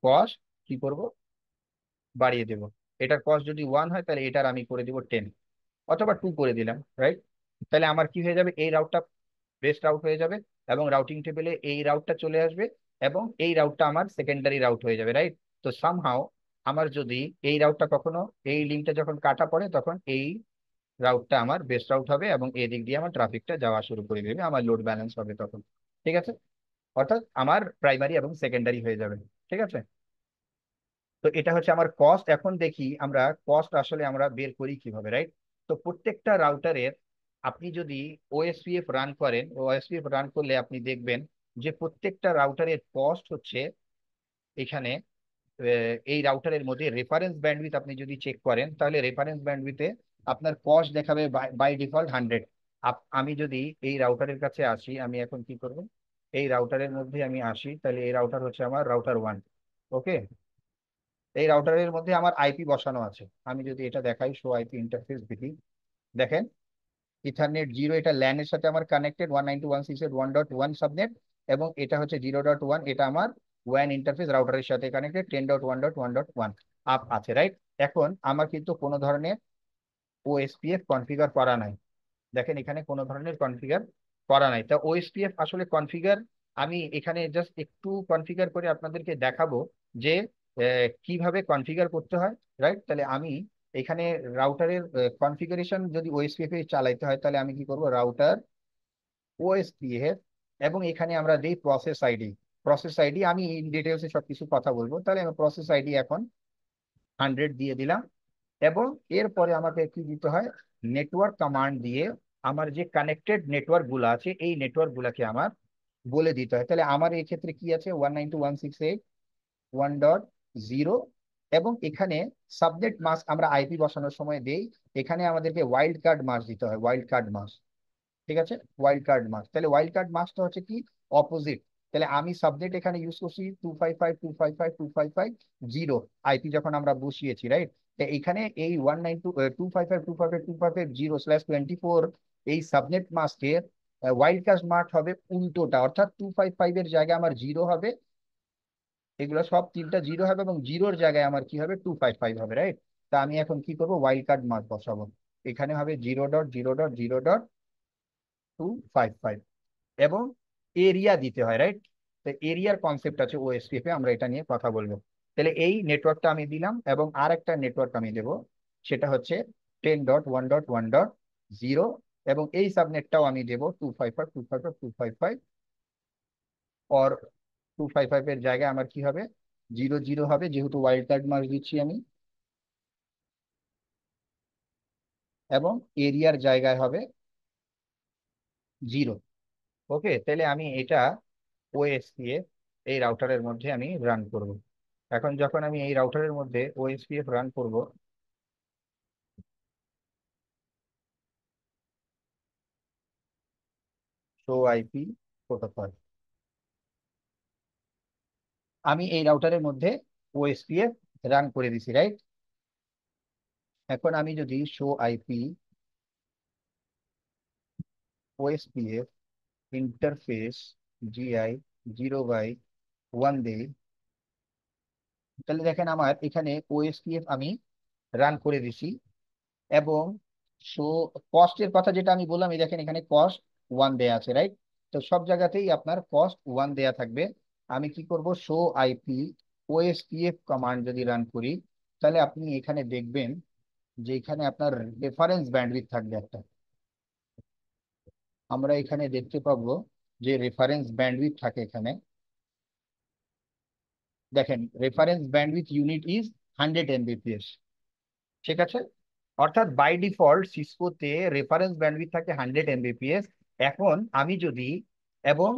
কস কি করব, বাড়িয়ে দেব। এটার কস যদি 1 হয় তাহলে এটার আমি করে দিব 10, অথবা 2 করে দিলাম, রাইট? তাহলে আমার কি হয়ে যাবে, এই রাউটটা বেস্ট রাউট হয়ে যাবে, এবং রাউটিং টেবিলে এই রাউটটা চলে আসবে, এবং এই রাউটটা আমার সেকেন্ডারি রাউট হয়ে যাবে, রাইট? তো সামহাও আমার যদি এই রাউটটা কখনো, এই লিঙ্কটা যখন কাটা পড়ে তখন এই রাউটটা আমার বেস্ট রাউট হবে, এবং এই দিক দিয়ে আমার ট্রাফিকটা যাওয়া শুরু করে দেবে, আমার লোড ব্যালেন্স হবে তখন। ঠিক আছে? অর্থাৎ আমার প্রাইমারি এবং সেকেন্ডারি হয়ে যাবে। ঠিক আছে? তো এটা হচ্ছে আমার কস্ট। এখন দেখি আমরা কস্ট আসলে আমরা বের করি কিভাবে, রাইট? তো প্রত্যেকটা রাউটারের আপনি যদি ওএসপিএফ রান করেন, ওএসপিএফ রান করলে আপনি দেখবেন যে প্রত্যেকটা রাউটারের কস্ট হচ্ছে এখানে এই রাউটারের মধ্যে রেফারেন্স ব্যান্ডউইথ আপনি যদি চেক করেন তাহলে রেফারেন্স ব্যান্ডউইথে আপনার কস্ট দেখাবে বাই ডিফল্ট 100। আমি যদি এই রাউটারের কাছে আসি, আমি এখন কি করব, এই রাউটারের মধ্যে আমি আসি, তাহলে এই রাউটার হচ্ছে আমার রাউটার 1। ওকে, এই রাউটারের মধ্যে আমার আইপি বসানো আছে। আমি যদি এটা দেখাই, শো আইপি ইন্টারফেস দেখি, দেখেন ইথারনেট 0, এটা ল্যান এর সাথে আমার কানেক্টেড 192.168.1 সাবনেট, এবং এটা হচ্ছে 0.1, এটা আমার ওয়ান ইন্টারফেস রাউটারের সাথে কানেক্টেড 10.1.1.1 আপ আছে, রাইট? এখন আমার কিন্তু কোনো ধরনের ওএসপিএফ কনফিগার করা নাই। দেখেন এখানে কোনো ধরনের কনফিগার করা নাই। তা ওএসপিএফ আসলে কনফিগার আমি এখানে জাস্ট একটু কনফিগার করে আপনাদেরকে দেখাবো যে কিভাবে কনফিগার করতে হয়, রাইট? তাহলে আমি এখানে রাউটারের কনফিগারেশন যদি ওএসপিএফ এ চালাইতে হয় তাহলে আমি কি করব, রাউটার ওএসপিএফ, এবং এখানে আমরা দিই প্রসেস আইডি। প্রসেস আইডি আমি ইন ডিটেলসে সবকিছু কথা বলবো, তাহলে আমি প্রসেস আইডি এখন 100 দিয়ে দিলাম। এবং এরপরে আমাকে কি দিতে হয়, নেটওয়ার্ক কমান্ড দিয়ে আমার যে কানেক্টেড নেটওয়ার্ক গুলো আছে এই নেটওয়ার্ক গুলাকে আমার বলে দিতে হয়। তাহলে আমার এই ক্ষেত্রে কি আছে, 192.168.1.0, এবং এখানে সাবনেট মাস্ক আমরা আইপি বসানোর সময় দেই, এখানে আমাদেরকে ওয়াইল্ড কার্ড মাস্ক দিতে হয়, ওয়াইল্ড কার্ড মাস্ক। ঠিক আছে, ওয়াইল্ড কার্ড মাস্ক। তাহলে ওয়াইল্ড কার্ড মাস্কটা হচ্ছে কি, অপোজিট। তাহলে আমি সাবনেট এখানে ইউজ করছি 255.255.255.0 আইপি যখন আমরা বসিয়েছি, রাইট? এখানে এই 192.255.255.0/24 এই সাবনেট মাস্কের ওয়াইল্ড কার্ড মাস্ক হবে উল্টোটা, অর্থাৎ 255 এর জায়গায় আমার 0 হবে, এগুলো সব তিনটা 0 হবে, এবং জিরোর জায়গায় আমার কি হবে, 255 হবে, রাইট? তা আমি এখন কি করবো, ওয়াইল্ড কার্ড মাস্ক বসাবো। এখানে হবে 0.0.0.255, এবং এরিয়া দিতে হয়, রাইট? তো এরিয়ার কনসেপ্ট আছে ওএসপিএফ এ, আমরা এটা নিয়ে কথা বলবো। তাহলে এই নেটওয়ার্কটা আমি দিলাম, এবং আর একটা নেটওয়ার্ক আমি দেবো, সেটা হচ্ছে 10.1.1.0, এবং এই সাবনেটটাও আমি দেবো 255.255.255, আর 255 এর জায়গায় আমার কি হবে, 0 0 হবে, যেহেতু ওয়াইল্ড কার্ড মার্ক দিচ্ছি আমি, এবং এরিয়ার জায়গায় হবে 0। ওকে, তাহলে আমি এটা ওএসপিএফ এই রাউটারের মধ্যে আমি রান করব। এখন যখন আমি এই রাউটারের মধ্যে ওএসপিএফ রান করব, শো আইপি প্রোটোকল, আমি এই রাউটারের মধ্যে ওএসপিএফ রান করে দিছি, রাইট? এখন আমি যদি show IP OSPF interface GI 0/1 দেই, তাহলে দেখেন আমার এখানে ওএসপিএফ আমি রান করে দিছি। এবং সো কস্টের কথা যেটা আমি বললাম, এই দেখেন এখানে কস্ট 1 দেয়া আছে, রাইট? তো সব জায়গাতেই আপনার কস্ট 1 দেয়া থাকবে। আমি কি করব, শো আইপি ওএসপিএফ কমান্ড যদি রান করি, তাহলে আপনি এখানে দেখবেন যে এখানে আপনার রেফারেন্স ব্যান্ডউইথ থাকবে একটা। আমরা এখানে দেখতে পাবো যে রেফারেন্স ব্যান্ডউইথ থাকে এখানে, দেখেন reference bandwidth unit is 100 Mbps। ঠিক আছে, অর্থাৎ বাই ডিফল্ট সিসকোতে রেফারেন্স ব্যান্ডউইথ থাকে 100 Mbps। এখন আমি যদি, এবং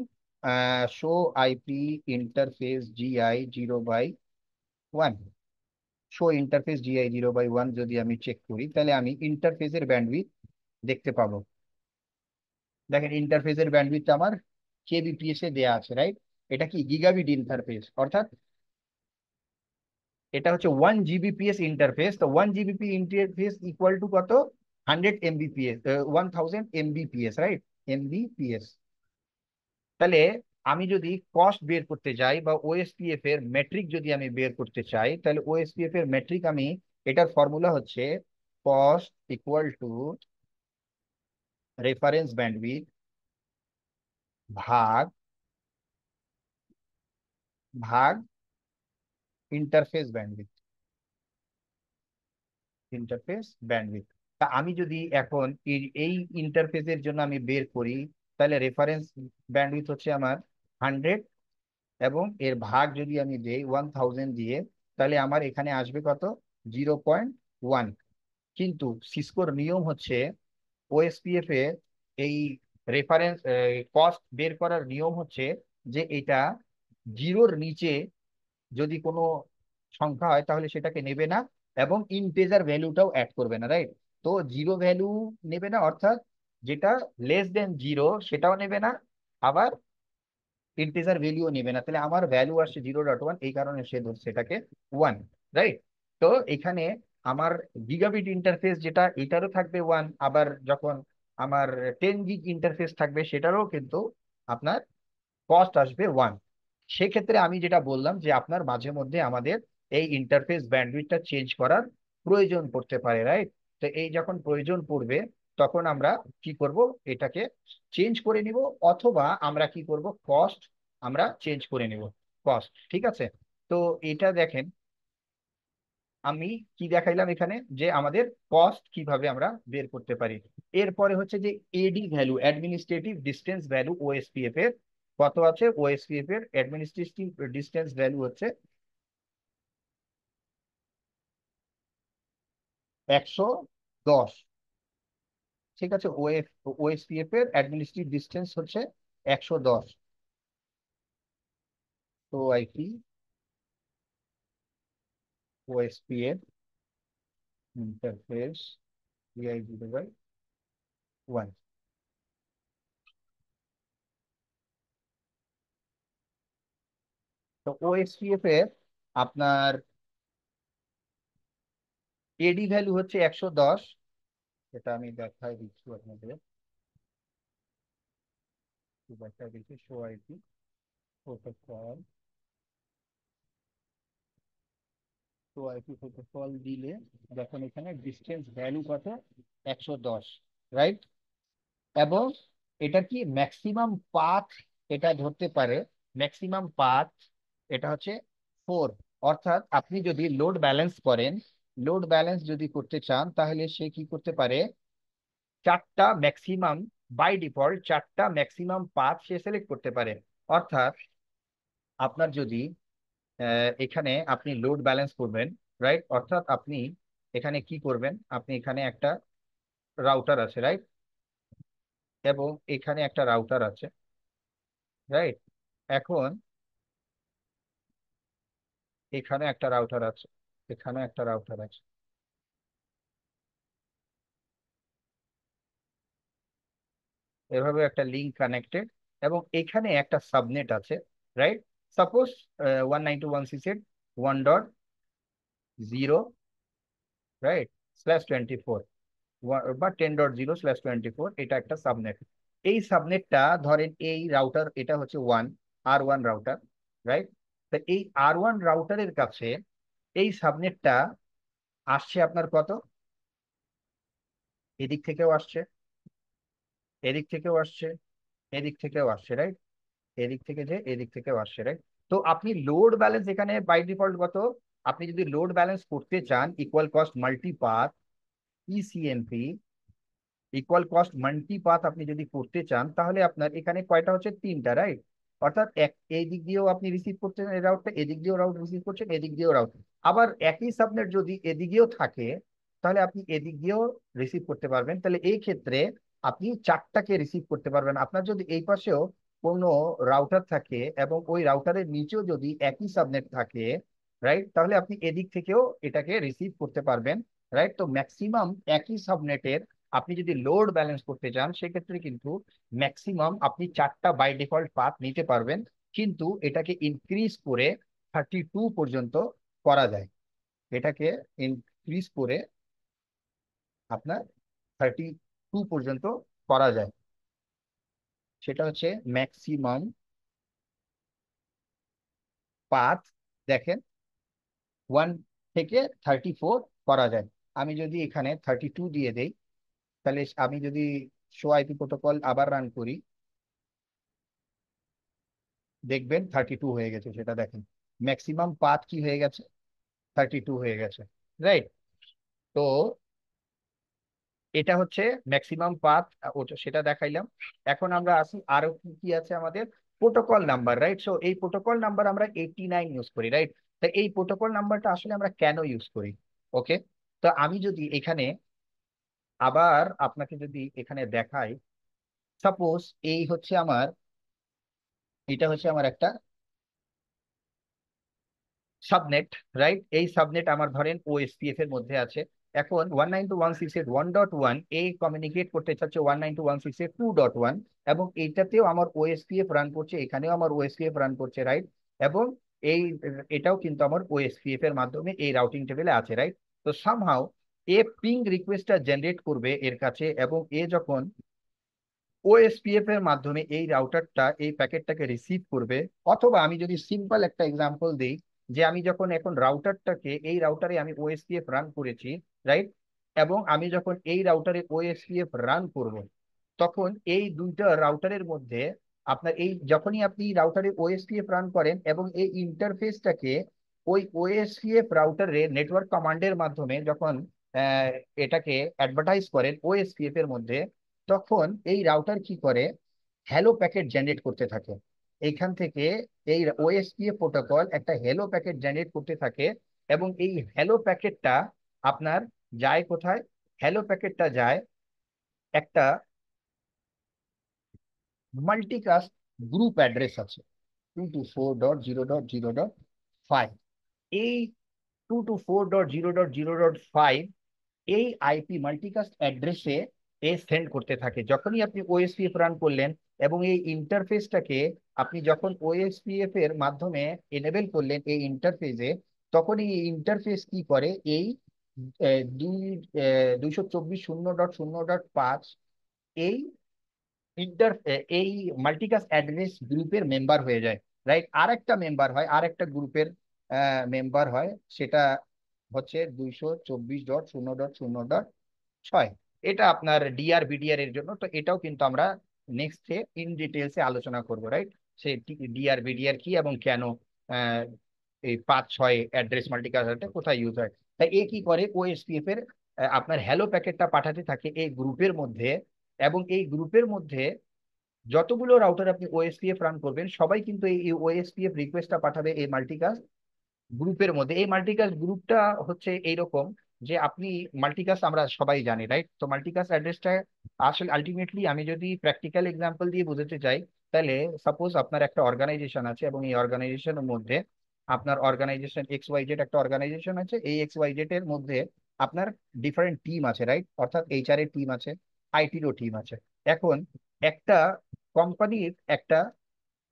show IP interface GI 0/1, show interface GI 0/1 যদি আমি চেক করি, তাহলে আমি ইন্টারফেসের ব্যান্ডউইথ দেখতে পাবো। দেখেন ইন্টারফেসের ব্যান্ডউইথ আমার কেবিপিএস এ দেয়া আছে, রাইট? এটা কি গিগাবিট ইন্টারফেস, অর্থাৎ এটা হচ্ছে 1 Gbps ইন্টারফেস। তো 1 Gbps ইন্টারফেস ইকুয়াল টু কত, 100 Mbps, 1000 Mbps, রাইট? এমবিপিএস। তাহলে আমি যদি কস্ট বের করতে যাই বা ওএসপিএফ এর মেট্রিক যদি আমি বের করতে চাই, তাহলে ওএসপিএফ এর মেট্রিক আমি, এটার ফর্মুলা হচ্ছে cost equal to reference bandwidth ভাগ ভাগ ইন্টারফেস ব্যান্ডউইথ। Interface bandwidth. তা আমি যদি এখন এই ইন্টারফেসের জন্য আমি বের করি, তাহলে রেফারেন্স ব্যান্ডউইথ হচ্ছে আমার 100, এবং এর ভাগ যদি আমি দেই 1000 দিয়ে, তাহলে আমার এখানে আসবে কত? 0.1। কিন্তু সিসকোর নিয়ম হচ্ছে, ওএসপিএফ এ এই রেফারেন্স কস্ট বের করার নিয়ম হচ্ছে যে এটা জিরোর নিচে যদি কোনো সংখ্যা হয় তাহলে সেটাকে নেবে না, এবং ইন্টিজার ভ্যালুটাও অ্যাড করবে না, রাইট? তো জিরো ভ্যালু নেবে না, অর্থাৎ যেটা লেস দেন জিরো সেটাও নেবে না, আবার ইন্টিজার ভ্যালুও নেবে না। তাহলে আমার ভ্যালু আসছে 0.1, এই কারণে সে ধরছে এটাকে 1, রাইট? তো এখানে আমার গিগাবিট ইন্টারফেস যেটা, এটারও থাকবে 1, আবার যখন আমার 10 গিগ ইন্টারফেস থাকবে সেটারও কিন্তু আপনার কস্ট আসবে 1। সেক্ষেত্রে আমি যেটা বললাম যে আপনার মাঝে মধ্যে আমাদের এই ইন্টারফেস ব্যান্ডউইথটা চেঞ্জ করার প্রয়োজন পড়তে পারে, রাইট? তো এই যখন প্রয়োজন পড়বে, তখন আমরা কি করব, এটাকে চেঞ্জ করে নিব, অথবা আমরা কি করব, কস্ট আমরা চেঞ্জ করে নিব। কস্ট, ঠিক আছে? তো এটা দেখেন, আমি কি দেখাইলাম এখানে, যে আমাদের কস্ট কিভাবে আমরা বের করতে পারি। এরপরে হচ্ছে যে AD value, administrative distance value OSPF এর কত আছে? ওএসপিএফ এর অ্যাডমিনিস্ট্রেটিভ ডিস্টেন্স ভ্যালু হচ্ছে 110। ঠিক আছে, ওএসপিএফ এর অ্যাডমিনিস্ট্রেটিভ ডিস্টেন্স হচ্ছে 110। তো IP OSPF interface DI divide by 1। তো ওএসপিএফ এর আপনার এডি ভ্যালু হচ্ছে 110। এটা আমি দেখাই দিচ্ছি আপনাদের, দেখাই দিচ্ছি। Show IP protocol, show IP protocol দিলে দেখুন এখানে ডিস্টেন্স ভ্যালু কত? 110, রাইট? এবং এটা কি ম্যাক্সিমাম পাথ এটা ধরতে পারে? ম্যাক্সিমাম পাথ এটা হচ্ছে 4। অর্থাৎ আপনি যদি লোড ব্যালেন্স করেন, লোড ব্যালেন্স যদি করতে চান, তাহলে সে কি করতে পারে, চারটা ম্যাক্সিমাম, বাই ডিফল্ট চারটা ম্যাক্সিমাম পাথ সে সিলেক্ট করতে পারে। অর্থাৎ আপনার যদি এখানে আপনি লোড ব্যালেন্স করবেন, রাইট? অর্থাৎ আপনি এখানে কি করবেন, আপনি এখানে একটা রাউটার আছে, রাইট? এবং এখানে একটা রাউটার আছে, রাইট? এখন এখানে একটা রাউটার আছে, এখানে একটা রাউটার আছে, এভাবে একটা লিঙ্ক কানেক্টেড, এবং এখানে একটা সাবনেট আছে, রাইট? সাপোজ 192.168.1.0, রাইট, /24, বা 10.0/24, এটা একটা সাবনেট। এই সাবনেটটা ধরেন, এই রাউটার এটা হচ্ছে R1 রাউটার, রাইট? তো এই R1 রাউটারের কাছে এই সাবনেটটা আসছে আপনার কত, এদিক থেকেও আসছে, এদিক থেকেও আসছে, এদিক থেকেও আসছে, রাইট? এদিক থেকে যে এদিক থেকেও আসছে, রাইট? তো আপনি লোড ব্যালেন্স এখানে বাই ডিফল্ট কত, আপনি যদি লোড ব্যালেন্স করতে চান, equal cost multipath, ECMP equal cost multipath আপনি যদি করতে চান, তাহলে আপনার এখানে কয়টা হচ্ছে, তিনটা, রাইট? অর্থাৎ এই দিক দিয়েও আপনি রিসিভ করছেন এই রাউটটা, এদিক দিয়েও রাউট রিসিভ করছেন, এদিক দিয়েও রাউট। আবার একই সাবনেট যদি এদিকেও থাকে, তাহলে আপনি এদিক দিয়েও রিসিভ করতে পারবেন। তাহলে এই ক্ষেত্রে আপনি চারটাকে রিসিভ করতে পারবেন। আপনার যদি এই পাশেও কোনো রাউটার থাকে এবং ওই রাউটারের নিচেও যদি একই সাবনেট থাকে, রাইট, তাহলে আপনি এদিক থেকেও এটাকে রিসিভ করতে পারবেন, রাইট? তো ম্যাক্সিমাম একই সাবনেটের আপনি যদি লোড ব্যালেন্স করতে চান, সেক্ষেত্রে কিন্তু ম্যাক্সিমাম আপনি চারটা বাই ডিফল্ট পাথ নিতে পারবেন, কিন্তু এটাকে ইনক্রিজ করে 32 পর্যন্ত করা যায়। এটাকে ইনক্রিজ করে আপনার 32 পর্যন্ত করা যায়। সেটা হচ্ছে ম্যাক্সিমাম পাথ দেখেন 1 থেকে 34 করা যায়। আমি যদি এখানে 32 দিয়ে দেই, তাহলে আমি যদি শো আইপি প্রোটোকল আবার রান করি, দেখবেন 32 হয়ে গেছে। সেটা দেখেন ম্যাক্সিমাম পাথ কি হয়ে গেছে, 32 হয়ে গেছে, রাইট? তো এটা হচ্ছে ম্যাক্সিমাম পাথ, ওটা সেটা দেখাইলাম। এখন আমরা আসি আরো কি কি আছে আমাদের, প্রোটোকল নাম্বার, রাইট? সো এই প্রোটোকল নাম্বার আমরা 89 ইউজ করি, রাইট? তো এই প্রোটোকল নাম্বারটা আসলে আমরা কেন ইউজ করি? ওকে, তো আমি যদি এখানে আবার আপনাকে যদি এখানে দেখাই, সাপোজ এই হচ্ছে আমার, এটা হচ্ছে আমার একটা সাবনেট, রাইট? এই সাবনেট আমার ধরেন ওএসপিএফ এর মধ্যে আছে। এখন 192.168.1.1 এই কমিউনিকেট করতে চাচ্ছে 192.168.2.1, এবং এইটাতেও আমার ওএসপিএফ রান করছে, এখানেও আমার ওএসপিএফ রান করছে, রাইট? এবং এই এটাও কিন্তু আমার ওএসপিএফ এর মাধ্যমে এই রাউটিং টেবিলে আছে, রাইট? তো সামহাও এ পিং রিকোয়েস্টটা জেনারেট করবে এর কাছে, এবং এ যখন ওএসপিএফ এর মাধ্যমে এই রাউটারটা এই প্যাকেটটাকে রিসিভ করবে, অথবা আমি যদি সিম্পল একটা এক্সাম্পল দিই, যে আমি যখন এখন রাউটারটাকে, এই রাউটারে আমি ওএসপিএফ রান করেছি, রাইট? এবং আমি যখন এই রাউটারে ওএসপিএফ রান করব, তখন এই দুইটা রাউটারের মধ্যে আপনার এই যখনই আপনি রাউটারে ওএসপিএফ রান করেন এবং এই ইন্টারফেসটাকে ওই ওএসপিএফ রাউটারে নেটওয়ার্ক কমান্ডের মাধ্যমে যখন আহ, এটাকে অ্যাডভার্টাইজ করেন ওএসপিএফ এর মধ্যে, তখন এই রাউটার কি করে, হ্যালো প্যাকেট জেনারেট করতে থাকে। এইখান থেকে এই ওএসপিএফ প্রোটোকল একটা হ্যালো প্যাকেট জেনারেট করতে থাকে, এবং এই হ্যালো প্যাকেটটা আপনার যায় কোথায়? হ্যালো প্যাকেটটা যায় একটা মাল্টিকাস্ট গ্রুপ অ্যাড্রেস আছে, 224.0.0.5। এই 224.0.0.5 এই আইপি মাল্টিকাস্ট অ্যাড্রেসে এ সেন্ড করতে থাকে। যখনই আপনি ওএসপিএফ রান করলেন এবং এই ইন্টারফেসটাকে আপনি যখন ওএসপিএফ এর মাধ্যমে এনেবল করলেন এই ইন্টারফেসে, তখন এই ইন্টারফেস কি করে, এই আহ, দুই 224.0.0.5 এই এই মাল্টিকাস্ট অ্যাড্রেস গ্রুপের মেম্বার হয়ে যায়, রাইট? আর একটা মেম্বার হয়, আর একটা গ্রুপের মেম্বার হয়, সেটা হচ্ছে 224.0.0.6। এটা আপনার ডিআর বিডিআর এর জন্য। তো এটাও কিন্তু আমরা নেক্সটে ইন ডিটেলসে আলোচনা করবো, রাইট? সেই ডিআর বিডিআর কি এবং কেন আহ, এই 5-6 অ্যাড্রেস মাল্টিকাস্টটা কোথায় ইউজ হয়। তাই এ কি করে, ওএসপিএফ এর আপনার হ্যালো প্যাকেটটা পাঠাতে থাকে এই গ্রুপের মধ্যে, এবং এই গ্রুপের মধ্যে যতগুলো রাউটার আপনি ওএসপিএফ রান করবেন, সবাই কিন্তু এই ওএসপিএফ রিকোয়েস্টটা পাঠাবে এই মাল্টিকাস্ট গ্রুপের মধ্যে। এই মাল্টিকাস্ট গ্রুপটা হচ্ছে এইরকম, যে আপনি মাল্টিকাস্ট আমরা সবাই জানি, রাইট? তো মাল্টিকাস্ট অ্যাড্রেসটা আসলে আলটিমেটলি আমি যদি প্র্যাকটিক্যাল এক্সাম্পল দিয়ে বোঝাতে চাই, তাহলে সাপোজ আপনার একটা অর্গানাইজেশন আছে, এবং এই অর্গানাইজেশনের মধ্যে আপনার অর্গানাইজেশন এক্স ওয়াই জেড একটা অর্গানাইজেশন আছে। এই এক্স ওয়াই জেড এর মধ্যে আপনার ডিফারেন্ট টিম আছে, রাইট? অর্থাৎ এইচআর এর টিম আছে, আইটিরও টিম আছে। এখন একটা কোম্পানির একটা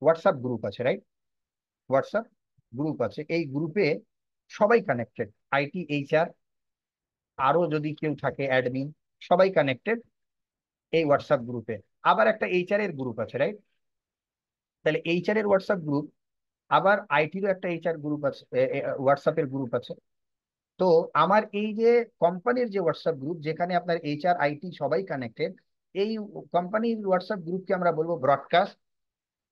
হোয়াটসঅ্যাপ গ্রুপ আছে, রাইট? হোয়াটসঅ্যাপ গ্রুপ আছে, এই গ্রুপে সবাই কানেক্টেড, আইটি, এইচআর, আরো যদি কেউ থাকে অ্যাডমিন, সবাই কানেক্টেড এই হোয়াটসঅ্যাপ গ্রুপে। আবার একটা এইচআর এর গ্রুপ আছে, রাইট? তাহলে এইচআর এর হোয়াটসঅ্যাপ গ্রুপ, আবার আইটিরও একটা এইচআর গ্রুপ আছে, হোয়াটসঅ্যাপের গ্রুপ আছে। তো আমার এই যে কোম্পানির যে হোয়াটসঅ্যাপ গ্রুপ, যেখানে আপনার এইচআর আইটি সবাই কানেক্টেড, এই কোম্পানির হোয়াটসঅ্যাপ গ্রুপকে আমরা বলবো ব্রডকাস্ট,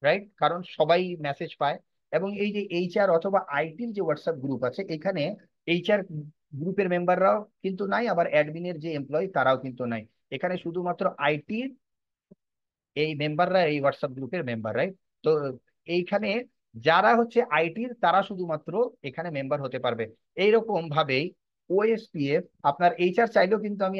রাইট? কারণ সবাই মেসেজ পায়। এবং এই যে এইচআর অথবা আইটির যে হোয়াটসঅ্যাপ গ্রুপ আছে, এখানে এইচআর গ্রুপের মেম্বাররাও কিন্তু নাই, আবার অ্যাডমিনের যে এমপ্লয়ি তারাও কিন্তু নাই। এখানে শুধুমাত্র আইটির এই মেম্বাররা এই হোয়াটসঅ্যাপ গ্রুপের মেম্বার, রাইট? তো এইখানে যারা হচ্ছে আইটির তারা শুধুমাত্র এখানে মেম্বার হতে পারবে। এইরকম ভাবেই ওএসপিএফ আপনার এইচআর চাইলেও কিন্তু আমি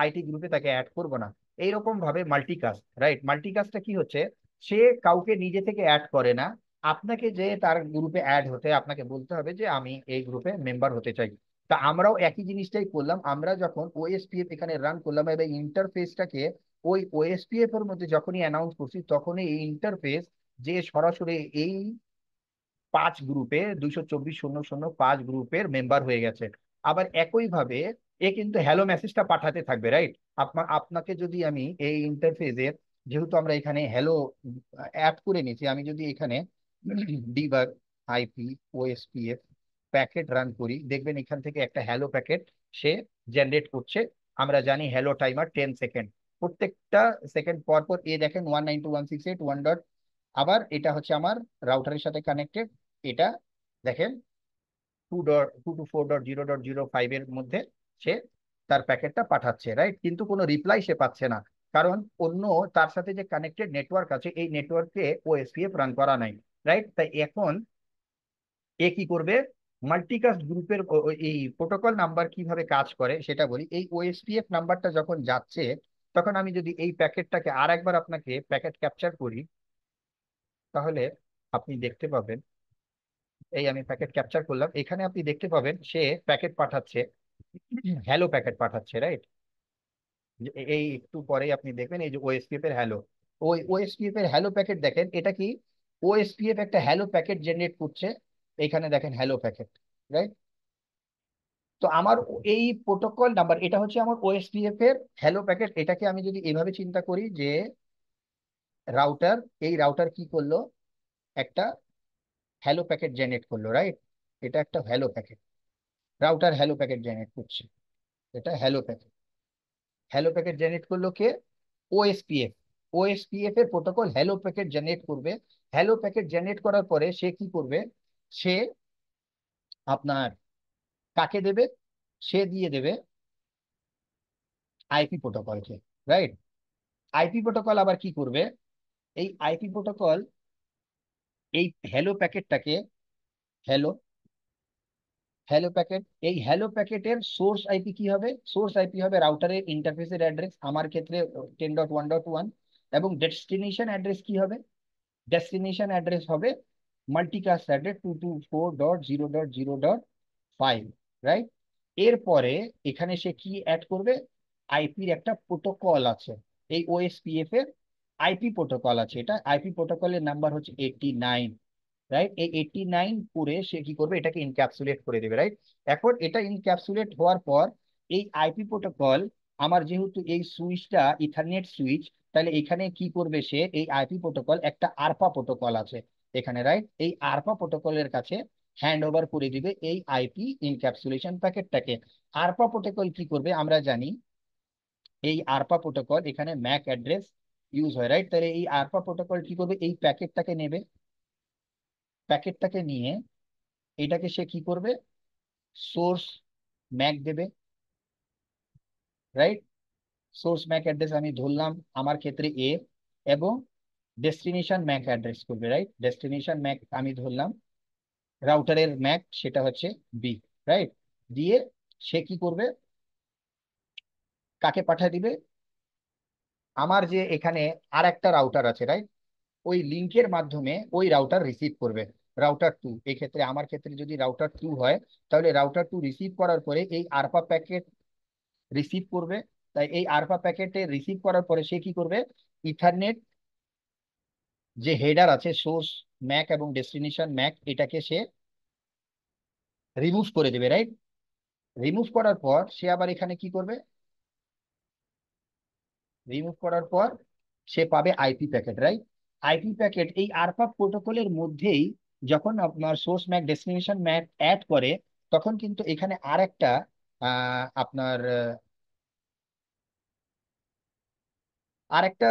আইটি গ্রুপে তাকে অ্যাড করব না। এইরকম ভাবে মাল্টিকাস্ট, রাইট? মাল্টিকাস্টটা কি হচ্ছে, সে কাউকে নিজে থেকে অ্যাড করে না, আপনাকে যে তার গ্রুপে অ্যাড হতে আপনাকে বলতে হবে যে আমি এই গ্রুপে মেম্বার হতে চাই। তা আমরাও একই জিনিসটাই করলাম, আমরা যখন ওএসপিএফ এখানে রান করলাম এবং ইন্টারফেসটাকে ওই ওএসপিএফ এর মধ্যে যখনই অ্যানাউন্স করছি, তখনই এই ইন্টারফেস যে সরাসরি এই 5 গ্রুপে 224.0.0.5 গ্রুপের মেম্বার হয়ে গেছে। আবার একইভাবে এ কিন্তু হ্যালো মেসেজটা পাঠাতে থাকবে, রাইট? আপনাকে যদি আমি এই ইন্টারফেসের, যেহেতু আমরা এখানে হ্যালো অ্যাড করে নিয়েছি, আমি যদি এখানে debug IP OSPF packet run করি, দেখবেন এখান থেকে একটা হ্যালো প্যাকেট সে জেনারেট করছে। আমরা জানি হ্যালো টাইমার 10 সেকেন্ড, প্রত্যেকটা সেকেন্ড পর পর দেখেন 192.168.1 আবার এটা হচ্ছে আমার রাউটারের সাথে কানেক্টেড। এটা দেখেন 2.224.0.05 এর মধ্যে সে তার প্যাকেটটা পাঠাচ্ছে, রাইট? কিন্তু কোনো রিপ্লাই সে পাচ্ছে না, কারণ অন্য তার সাথে যে কানেক্টেড নেটওয়ার্ক আছে এই নেটওয়ার্কে ওএসপিএফ রান করা নাই, রাইট? তাই এখন এ কি করবে, মাল্টিকাস্ট গ্রুপের এই প্রোটোকল নাম্বার কিভাবে কাজ করে সেটা বলি। এই ওএসপিএফ নাম্বারটা যখন যাচ্ছে, তখন আমি যদি এই প্যাকেটটাকে আর একবার আপনাকে প্যাকেট ক্যাপচার করি, তাহলে আপনি দেখতে পাবেন, এই আমি প্যাকেট ক্যাপচার করলাম, এখানে আপনি দেখতে পাবেন সে প্যাকেট পাঠাচ্ছে, হ্যালো প্যাকেট পাঠাচ্ছে, রাইট? এই একটু পরেই আপনি দেখবেন এই যে ওএসপিএফ এর হ্যালো, ওই ওএসপিএফ এর হ্যালো প্যাকেট দেখেন, এটা কি ওএসপিএফ একটা হ্যালো প্যাকেট জেনারেট করছে, এখানে দেখেন হ্যালো প্যাকেট, রাইট? তো আমার এই প্রোটোকল নাম্বার এটা হচ্ছে আমার ওএসপিএফ এর হ্যালো প্যাকেট। এটাকে আমি যদি এভাবে চিন্তা করি যে রাউটার, এই রাউটার কি করলো, একটা হ্যালো প্যাকেট জেনারেট করলো, রাইট? এটা একটা hello packet, router hello packet generate করছে, এটা hello packet. Hello packet generate করলো কে? ওএসপিএফ। ওএসপিএফ এর প্রোটোকল হ্যালো প্যাকেট জেনারেট করবে। হ্যালো প্যাকেট জেনারেট করার পরে সে কি করবে, সে আপনার কাকে দেবে, সে দিয়ে দেবে আইপি প্রোটোকলকে, রাইট? আইপি প্রোটোকল আবার কি করবে, এই আইপি প্রোটোকল এই হ্যালো প্যাকেটটাকে, হ্যালো হ্যালো প্যাকেট, এই হ্যালো প্যাকেটের সোর্স আইপি কি হবে, সোর্স আইপি হবে রাউটারের ইন্টারফেসের অ্যাড্রেস, আমার ক্ষেত্রে 10.1.1, এবং ডেস্টিনেশন অ্যাড্রেস কি হবে, ডেস্টিনেশন অ্যাড্রেস হবে মাল্টিকাস্ট অ্যাড্রেস 224.0.0.5, রাইট? এরপরে এখানে সে কি অ্যাড করবে, আইপির একটা প্রোটোকল আছে, এই ওএসপিএফ এর আইপি প্রোটোকল আছে, এটা আইপি প্রোটোকলের নাম্বার হচ্ছে 89, রাইট? এই 89 করে সে কি করবে, এটাকে ইনক্যাপসুলেট করে দেবে, রাইট? এখন এটা ইনক্যাপসুলেট হওয়ার পর এই আইপি প্রোটোকল, আমার যেহেতু এই সুইচটা ইথারনেট সুইচ, তাহলে এখানে কি করবে, সে এই আইপি প্রোটোকল একটা আরপা প্রোটোকল আছে এখানে, রাইট? এই আরপা প্রোটোকলের কাছে হ্যান্ড ওভার করে দিবে এই আইপি ইনক্যাপসুলেশন প্যাকেটটাকে। আরপা প্রোটোকল কি করবে আমরা জানি, এই আরপা প্রোটোকল এখানে ম্যাক অ্যাড্রেস ইউজ হয়, রাইট? তাহলে এই আরপা প্রোটোকল কি করবে, এই প্যাকেটটাকে নেবে, প্যাকেটটাকে নিয়ে এটাকে সে কি করবে, সোর্স ম্যাক দেবে, রাইট? সোর্স ম্যাক অ্যাড্রেস আমি ধরলাম আমার ক্ষেত্রে এ, এবং ডেস্টিনেশন ম্যাক অ্যাড্রেস করবে, রাইট? ডেস্টিনেশন ম্যাক আমি ধরলাম রাউটারের ম্যাক, সেটা হচ্ছে বি, রাইট? দিয়ে সে কি করবে, কাকে পাঠিয়ে দিবে, আমার যে এখানে আর একটা রাউটার আছে, রাইট? ওই লিংকের মাধ্যমে ওই রাউটার রিসিভ করবে, রাউটার টু, এই ক্ষেত্রে আমার ক্ষেত্রে যদি রাউটার টু হয়, তাহলে রাউটার টু রিসিভ করার পরে এই আরপা প্যাকেট রিসিভ করবে। তাই এই আরপা প্যাকেটে রিসিভ করার পরে সে কি করবে, ইথারনেট যে হেডার আছে সোর্স ম্যাক এবং ডেস্টিনেশন ম্যাক, এটাকে সে রিমুভ করে দেবে, রাইট? রিমুভ করার পর সে আবার এখানে কি করবে, রিমুভ করার পর সে পাবে IP packet, right? IP packet এই আরপা প্রোটোকলের মধ্যেই যখন আপনার source MAC destination MAC add করে, তখন কিন্তু এখানে আর একটা আপনার আরেকটা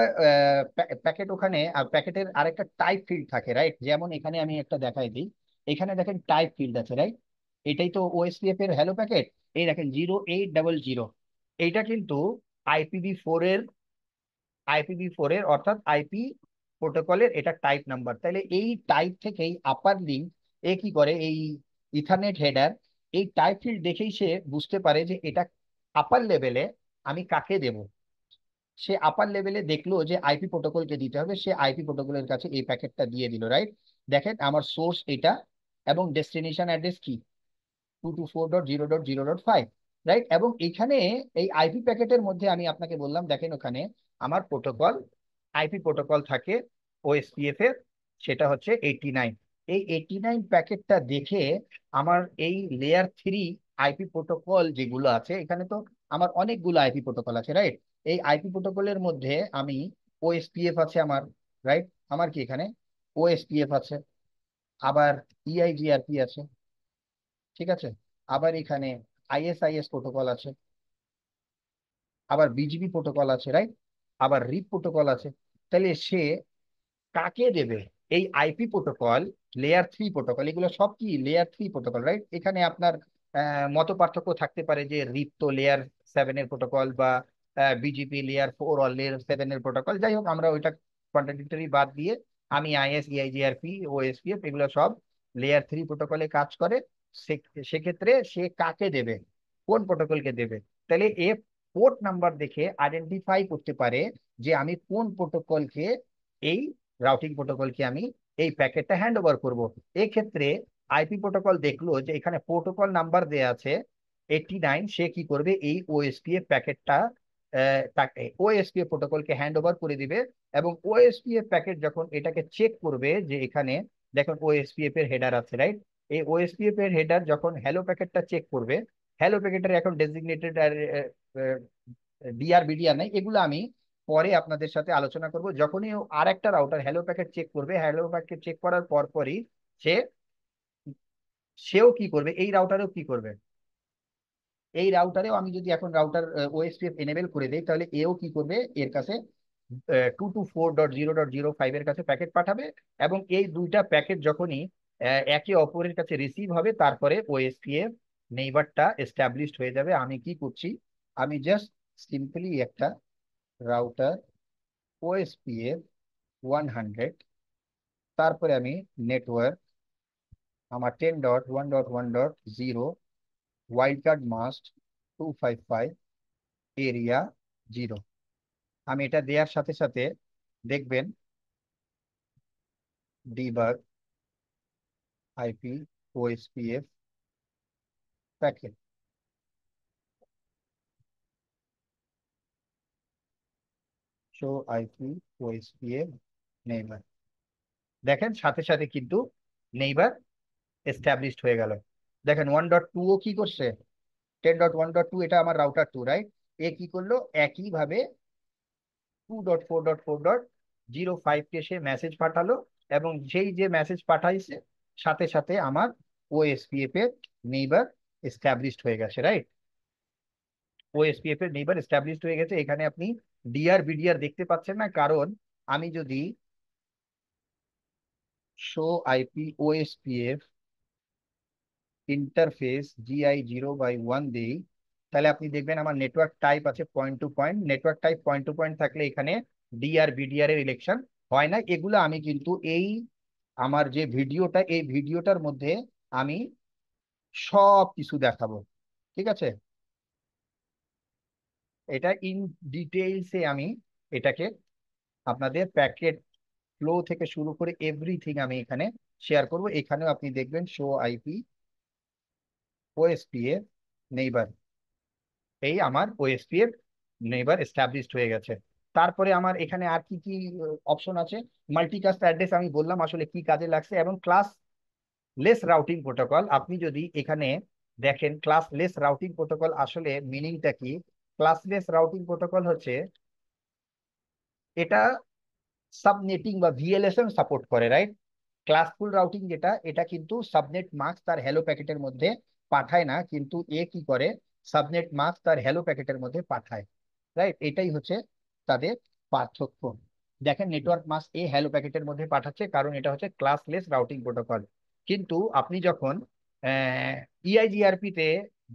প্যাকেট ওখানে, প্যাকেটের আরেকটা টাইপ ফিল্ড থাকে, রাইট? যেমন এখানে আমি একটা দেখাই দিই, এখানে দেখেন টাইপ ফিল্ড আছে, রাইট? এটাই তো ওএসপিএফ এর হ্যালো প্যাকেট, এই দেখেন 0800, এইটা কিন্তু আইপিভি4 এর, আইপিভি4 এর অর্থাৎ আইপি প্রোটোকলের এটা টাইপ নাম্বার। তাহলে এই টাইপ থেকেই আপার লিঙ্ক এ কি করে, এই ইথারনেট হেডার এই টাইপ ফিল্ড দেখেই সে বুঝতে পারে যে এটা আপার লেভেলে আমি কাকে দেব। সে আপার লেভেলে দেখলো যে আইপি প্রোটোকলকে দিতে হবে, সে আইপি প্রোটোকলের কাছে এই প্যাকেটটা দিয়ে দিল, রাইট? দেখেন আমার সোর্স এটা, এবং ডেস্টিনেশন অ্যাড্রেস কি 224.0.0.5, রাইট? এবং এখানে এই আইপি প্যাকেটের মধ্যে আমি আপনাকে বললাম, দেখেন ওখানে আমার প্রোটোকল, আইপি প্রোটোকল থাকে ওএসপিএফ এর, সেটা হচ্ছে 89। এই 89 প্যাকেটটা দেখে আমার এই লেয়ার 3 আইপি প্রোটোকল যেগুলো আছে, এখানে তো আমার অনেকগুলো আইপি প্রোটোকল আছে, রাইট? এই আইপি প্রোটোকলের মধ্যে আমি ওএসপিএফ আছে আমার, রাইট? আমার কি এখানে ওএসপিএফ আছে, আবার ইআইজিআরপি আছে, ঠিক আছে, আবার এখানে আইএসআইএস প্রোটোকল আছে, আবার বিজিবি প্রোটোকল আছে, রাইট, আবার রিপ প্রোটোকল আছে। তাহলে সে কাকে দেবে? এই আইপি প্রোটোকল, লেয়ার 3 প্রোটোকল, এগুলো সব কি লেয়ার 3 প্রোটোকল, রাইট। এখানে আপনার মত পার্থক্য থাকতে পারে যে রিপ তো লেয়ার 7 এর প্রোটোকল, বা বিজিপি লেয়ার 4 আর লেয়ার 7 এর প্রোটোকল। যাই হোক, আমরা ওইটা কন্ট্রাডিক্টরি বাদ দিয়ে আমি আইএস, ইআইজিআরপি, ওএসপিএফ এগুলো সব লেয়ার 3 প্রোটোকলে কাজ করে। সেক্ষেত্রে সে কাকে দেবে, কোন প্রোটোকলকে দেবে? তাহলে এ পোর্ট নাম্বার দেখে আইডেন্টিফাই করতে পারে যে আমি কোন প্রোটোকলকে, এই রাউটিং প্রোটোকলকে আমি এই প্যাকেটটা হ্যান্ড ওভার করবো। এক্ষেত্রে আইপি প্রোটোকল দেখলো যে এখানে প্রোটোকল নাম্বার দেয়া আছে 89, সে কি করবে, এই ওএসপিএফ প্যাকেটটা তাকে ওএসপিএফ প্রোটোকলকে হ্যান্ড ওভার করে দিবে। এবং ওএসপিএফ প্যাকেট যখন এটাকে চেক করবে, যে এখানে দেখুন ওএসপিএফ এর হেডার আছে, রাইট, এই ওএসপিএফ এর হেডার যখন হ্যালো প্যাকেটটা চেক করবে, হ্যালো প্যাকেটের এখন ডেজিগনেটেড আর ডিআর বিডিআর নাই, এগুলো আমি পরে আপনাদের সাথে আলোচনা করব। যখনই আর একটা রাউটার হ্যালো প্যাকেট চেক করবে, হ্যালো প্যাকেট চেক করার পর পরই সে সেও কি করবে, এই রাউটারেও কি করবে, এই রাউটারেও আমি যদি এখন রাউটার ওএসপিএফ এনেবল করে দেই, তাহলে এও কি করবে, এর কাছে 224.0.05 এর কাছে প্যাকেট পাঠাবে। এবং এই দুইটা প্যাকেট যখনই একে অপরের কাছে রিসিভ হবে, তারপরে ওএসপিএফ নেইবারটা এস্টাবলিশড হয়ে যাবে। আমি কি করছি, আমি জাস্ট সিম্পলি একটা রাউটার ওএসপিএফ 100, তারপরে আমি নেটওয়ার্ক আমার 10.1.1.0 ওয়াইল্ড কার্ড মাস্ট 255 এরিয়া 0, আমি এটা দেওয়ার সাথে সাথে দেখবেন debug IP OSPF packet, show IP OSPF neighbour, দেখেন সাথে সাথে কিন্তু নেইবার এস্টাবলিশড হয়ে গেল। দেখেন 1.2 ও কি করছে, 10.1.2, এটা আমার রাউটার 2, রাইট, এ কি করলো, একইভাবে 2.4.4.05 কে সে মেসেজ পাঠালো। এবং সেই যে মেসেজ পাঠাইছে, সাথে সাথে আমার ওএসপিএফ এর নেইবার এস্টাবলিশড হয়ে গেছে, রাইট। ওএসপিএফ এর নেইবার এস্টাবলিশড হয়ে গেছে। এখানে আপনি ডিআর বিডিআর দেখতে পাচ্ছেন না, কারণ আমি যদি show IP OSPF interface GI0/1 দেই, তাহলে আপনি দেখবেন আমার নেটওয়ার্ক টাইপ আছে point to point. Network type point to point থাকলে এখানে ডিআর বিডিআর এর ইলেকশন হয় না। এগুলো আমি কিন্তু এই আমার যে ভিডিওটা, এই ভিডিওটার মধ্যে আমি সব কিছু দেখাবো, ঠিক আছে। এটা ইন ডিটেইলসে আমি এটাকে আপনাদের প্যাকেট ফ্লো থেকে শুরু করে এভরিথিং আমি এখানে শেয়ার করব। এখানেও আপনি দেখবেন শো আইপি ওএসপিএফ নেইবার, এই আমার ওএসপিএফ নেইবার এস্টাবলিশড হয়ে গেছে। তারপরে আমার এখানে আর কি কি অপশন আছে, মাল্টিকাস্ট অ্যাড্রেস আমি বললাম আসলে কি কাজে লাগছে, এবং ক্লাস লেস রাউটিং প্রোটোকল। আপনি যদি এখানে দেখেন ক্লাসলেস রাউটিং প্রোটোকল আসলে মিনিংটা কি, ক্লাসলেস রাউটিং প্রোটোকল হচ্ছে এটা সাবনেটিং বা ভিএলএসএম সাপোর্ট করে, রাইট। ক্লাসফুল রাউটিং যেটা, এটা কিন্তু সাবনেট মাস্ক তার হ্যালো প্যাকেটের মধ্যে পাঠায় না, কিন্তু এ কি করে, সাবনেট মাস্ক তার হ্যালো প্যাকেটের মধ্যে পাঠায়, রাইট। এটাই হচ্ছে তাদের পার্থক্য। দেখেন নেটওয়ার্ক মাস্ক এ হ্যালো প্যাকেটের মধ্যে পাঠাচ্ছে, কারণ এটা হচ্ছে ক্লাসলেস রাউটিং প্রোটোকল। কিন্তু আপনি যখন ইআইজিআরপি তে,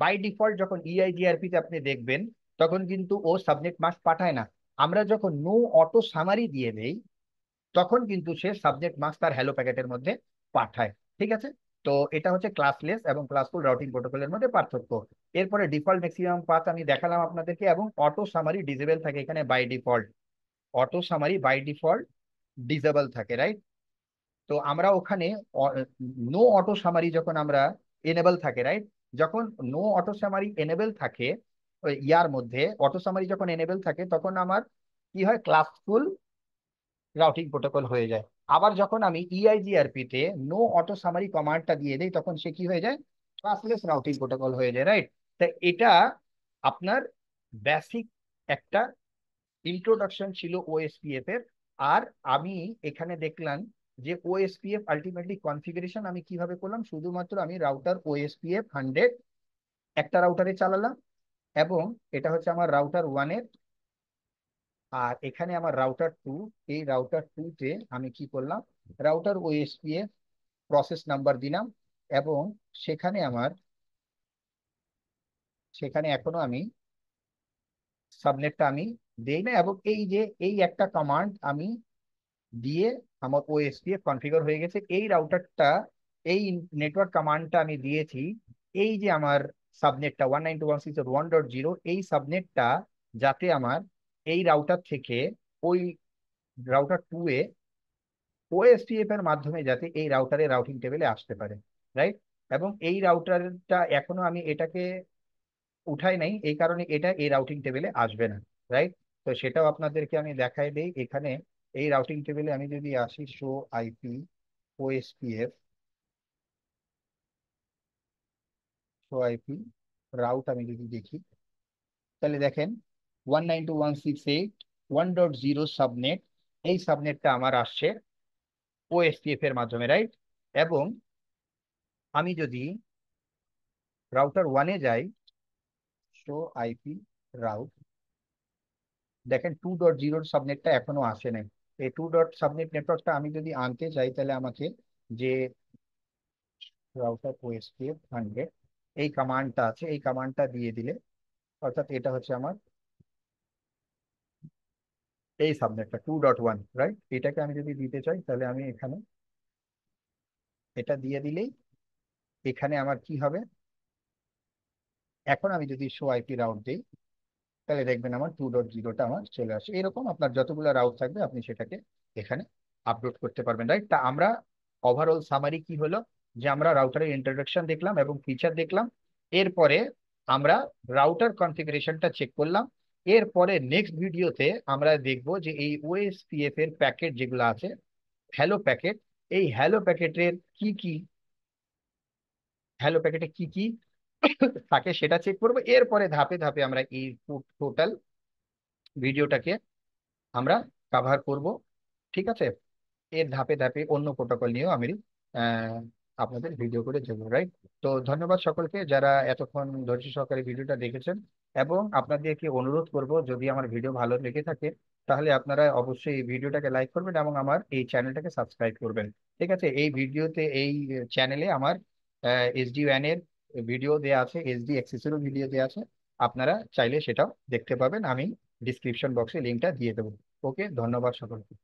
বাই ডিফল্ট যখন ইআইজিআরপি তে আপনি দেখবেন, তখন কিন্তু ও সাবনেট মাস্ক পাঠায় না। আমরা যখন নো অটো সামারি দিয়ে দেই, তখন কিন্তু সে সাবজেক্ট মাস্ক তার হ্যালো প্যাকেটের মধ্যে পাঠায়, ঠিক আছে। তো এটা হচ্ছে ক্লাসলেস এবং ক্লাসফুল রাউটিং প্রোটোকলের মধ্যে পার্থক্য। এরপরে ডিফল্ট ম্যাক্সিমাম পাথ আমি দেখালাম আপনাদেরকে, এবং অটো সামারি ডিসেবল থাকে এখানে by default, auto summary by default disable থাকে, রাইট। তো আমরা ওখানে নো অটো সামারি যখন আমরা এনেবল থাকে, রাইট, যখন নো অটো সামারি এনেবল থাকে ওই ইয়ার মধ্যে, অটো সামারি যখন এনেবল থাকে, তখন আমার কি হয়, ক্লাসফুল রাউটিং প্রোটোকল হয়ে যায়। আবার যখন আমি ইআইজিআরপি তে নো অটো সামারি কমান্ডটা দিয়ে দেই, তখন সে কি হয়ে যায়, ক্লাসলেস রাউটিং প্রোটোকল হয়ে যায়, রাইট। তা এটা আপনার বেসিক একটা ইন্ট্রোডাকশন ছিল ওএসপিএফ এর। আর আমি এখানে দেখলাম যে ওএসপিএফ আলটিমেটলি কনফিগারেশন আমি কিভাবে করলাম, শুধুমাত্র আমি রাউটার ওএসপিএফ 100 একটা রাউটারে চালালাম, এবং এটা হচ্ছে আমার রাউটার 1-এর, আর এখানে আমার রাউটার 2। এই রাউটার 2-তে আমি কি করলাম, রাউটার ওএসপিএফ প্রসেস নাম্বার দিলাম, এবং সেখানে আমার, সেখানে এখনো আমি সাবনেটটা আমি দেই না, এবং এই যে এই একটা কমান্ড আমি দিয়ে আমার ওএসপিএফ কনফিগার হয়ে গেছে। এই রাউটারটা, এই নেটওয়ার্ক কমান্ডটা আমি দিয়েছি, এই যে আমার সাবনেটটা 192.168.1.0, এই সাবনেটটা যাতে আমার এই রাউটার থেকে ওই রাউটার 2-এ ওএসপিএফ এর মাধ্যমে যাতে এই রাউটারের রাউটিং টেবিলে আসতে পারে, রাইট। এবং এই রাউটারটা এখনো আমি এটাকে উঠাই নাই, এই কারণে এটা এই রাউটিং টেবিলে আসবে না, রাইট। তো সেটাও আপনাদেরকে আমি দেখাই দেই এখানে। এই রাউটিং টেবিলে আমি যদি আসি, show IP OSPF, show IP route আমি যদি দেখি, তাহলে দেখেন 192.168.1.0 সাবনেট, এই সাবনেটটা আমার আসছে ওএসপিএফ এর মাধ্যমে, রাইট। এবং আমি যদি রাউটার 1-এ যাই, শো আইপি রাউট, দেখেন 2.0 সাবনেটটা এখনো আসে নাই। এই 2 সাবনেট নেটওয়ার্কটা আমি যদি আনতে চাই, তাহলে আমাকে যে রাউটার ওএসপিএফ 100 এই কমান্ডটা আছে, এই কমান্ডটা দিয়ে দিলে, অর্থাৎ এটা হচ্ছে আমার এই সাবনেটটা 2.1, রাইট। এটাকে আমি যদি দিতে চাই, তাহলে আমি এখানে এটা দিয়ে দিলেই এখানে আমার কি হবে, এখন আমি যদি শো আইপি রাউট দিই, তাহলে দেখবেন আমার 2.0টা আমার চলে আসে। এরকম আপনার যতগুলো রাউট থাকবে আপনি সেটাকে এখানে আপলোড করতে পারবেন, রাইট। তা আমরা ওভারঅল সামারি কি হলো, যে আমরা রাউটারের ইন্ট্রোডাকশন দেখলাম এবং ফিচার দেখলাম, এরপরে আমরা রাউটার কনফিগারেশনটা চেক করলাম। এরপরে নেক্সট ভিডিওতে আমরা দেখব যে এই ওএসপিএফ এর প্যাকেট যেগুলো আছে, হ্যালো প্যাকেট, এই হ্যালো প্যাকেটের কি কি, হ্যালো প্যাকেটে কি কি থাকে সেটা চেক করবো। এরপরে ধাপে ধাপে আমরা এই টোটাল ভিডিওটাকে আমরা কাভার করব, ঠিক আছে। এর ধাপে ধাপে অন্য প্রোটোকল নিয়েও আমি আহ, আপনাদের ভিডিও করে দেবো, রাইট। তো ধন্যবাদ সকলকে যারা এতক্ষণ ধৈর্য সহকারে ভিডিওটা দেখেছেন, এবং আপনাদেরকে অনুরোধ করব যদি আমার ভিডিও ভালো লেগে থাকে, তাহলে আপনারা অবশ্যই এই ভিডিওটাকে লাইক করবেন এবং আমার এই চ্যানেলটাকে সাবস্ক্রাইব করবেন, ঠিক আছে। এই ভিডিওতে, এই চ্যানেলে আমার এসডি ওয়ান এর ভিডিও দেওয়া আছে, এসডি অ্যাক্সেসেরও ভিডিও দেওয়া আছে, আপনারা চাইলে সেটাও দেখতে পাবেন, আমি ডিসক্রিপশন বক্সে লিঙ্কটা দিয়ে দেবো। ওকে, ধন্যবাদ সকলকে।